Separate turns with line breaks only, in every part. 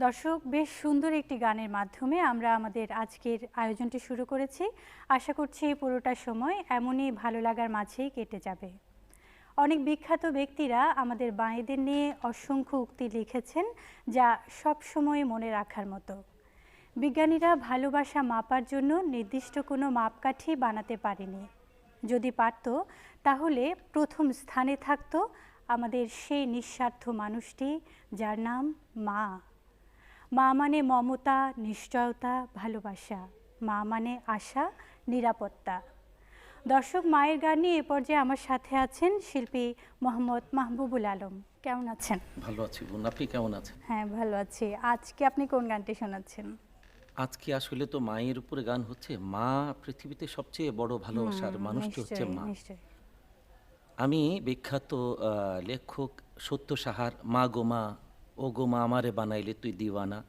দর্শক, বেশ সুন্দর একটি গানের মাধ্যমে আমরা আমাদের আজকের আয়োজনটি শুরু করেছি। আশা করছি পুরোটা সময় এমনই ভালো লাগার মাঝেই কেটে যাবে। অনেক বিখ্যাত ব্যক্তিরা আমাদের বাঙালিদের নিয়ে অসংখ্য উক্তি লিখেছেন, যা সব সময় মনে রাখার মতো। বিজ্ঞানীরা ভালোবাসা মাপার জন্য নির্দিষ্ট কোনো মাপকাঠি বানাতে পারেনি। যদি পারত, তাহলে প্রথম স্থানে থাকত আমাদের সেই নিঃস্বার্থ মানুষটি, যার নাম মা। মা মানে মমতা, নিশ্চয়তা, ভালোবাসা। মা মানে আশা, নিরাপত্তা। দর্শক, মায়ের গান নিয়ে এ পর্যায়ে আমার সাথে আছেন শিল্পী মোহাম্মদ মাহবুবুল আলম। কেমন আছেন?
ভালো আছি বোন, আপনি কেমন আছেন?
হ্যাঁ, ভালো আছি। আজকে আপনি কোন গানটি শোনাচ্ছেন?
আজকে আসলে তো মায়ের উপরে গান হচ্ছে। মা পৃথিবীতে সবচেয়ে বড় ভালোবাসার মানুষটি হচ্ছে মা। আমি বিখ্যাত লেখক সত্য সাহার মা গো মা, ও গো মা আমারে বানাইলে তুই দিওয়ানা,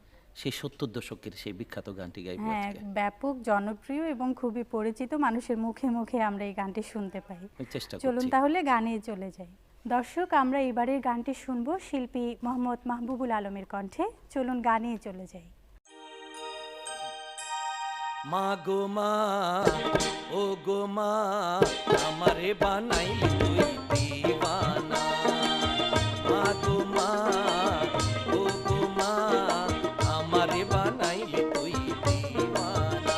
সেই ৭০ দশকের সেই বিখ্যাত গানটি গাইব আজকে।
ব্যাপক জনপ্রিয় এবং খুবই পরিচিত, মানুষের মুখে মুখে আমরা এই গানটি শুনতে পাই।
চেষ্টা করছি।
চলুন তাহলে গানে চলে যাই। দর্শক, আমরা এবারের গানটি শুনব শিল্পী মোহাম্মদ মাহবুবুল আলমের কণ্ঠে। চলুন গানে চলে যাই।
মা গো মা, ও গো মা আমারে বানাইলে তুই দিওয়ানা। মা গো মা, ও গো মা আমারে বানাইলে তুই দিওয়ানা।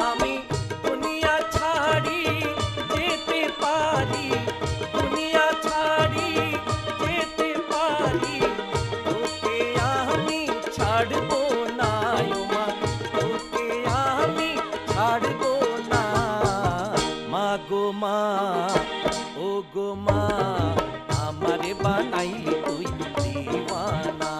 আমি দুনিয়া ছাড়ি যেতে পারি, দুনিয়া ছাড়ি যেতে পারি, তোকে আমি ছাড়বো না ও মা, তোকে আমি ছাড়বো না। মা গো মা, ও গো মা আমারে বানাইলে তুই দিওয়ানা।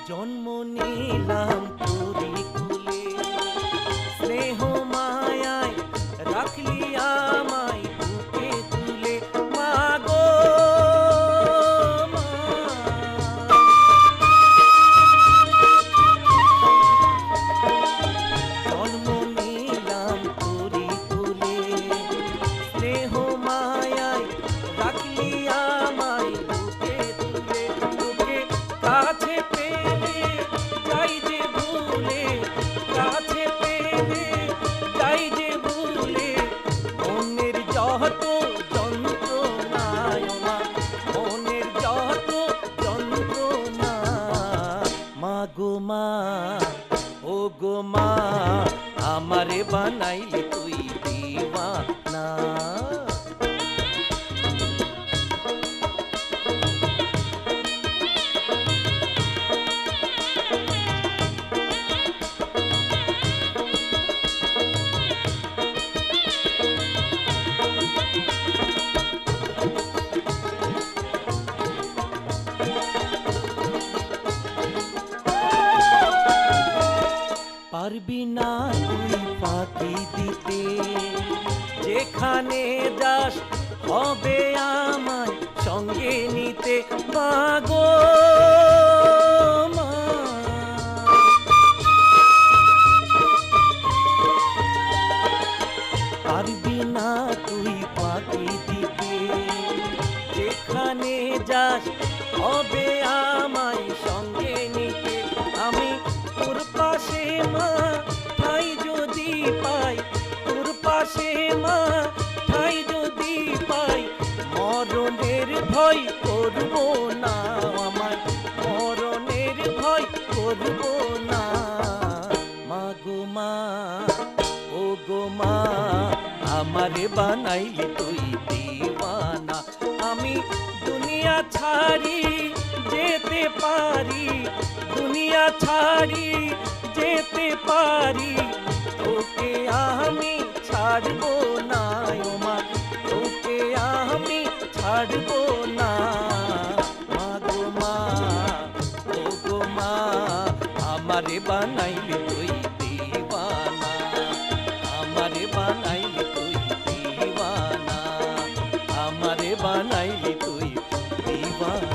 জন্ম নিলাম তোরি কুলে, স্নেহ মায়ায় রাখলি আমায় বুকে তুলে। মা গো মা, জন্ম নিলাম তোরি কুলে, স্নেহ মায়ায় রাখলি আমায় বুকে তুলে। তোকে কাছে পেলে যাই যে ভুলে, কাছে পেলে যাই যে ভুলে, মনের যত যন্ত্রণা ও মা, মনের যত যন্ত্রণা। মা গো মা, ও গো মা আমারে বানাইলে তুই দিওয়ানা। পারবি না তুই ফাঁকি দিতে, যেখানে যাস হবে আমায় সঙ্গে নিতে। মা গো মা, পারবি না তুই ফাঁকি দিতে, যেখানে যাস হবে আমায় সঙ্গে নিতে। আমি তোর পাশে মা ঠাই যদি পাই, তোর পাশে মা ঠাই যদি পাই, মরণের ভয় করব না আমার, মরণের ভয় করব না। মা গো মা, ও গো মা আমারে বানাইলে তুই দিওয়ানা। আমি দুনিয়া ছাড়ি যেতে পারি, দুনিয়া ছাড়ি যেতে পারি, তোকে আমি ছাড়বো না ও মা, তোকে আমি ছাড়বো না। মা গো মা, ও গো মা আমারে বানাইলে তুই দিওয়ানা, আমারে বানাইলে বানাইলি তুই দিওয়ানা, আমারে বানাইলি তুই দিওয়ানা।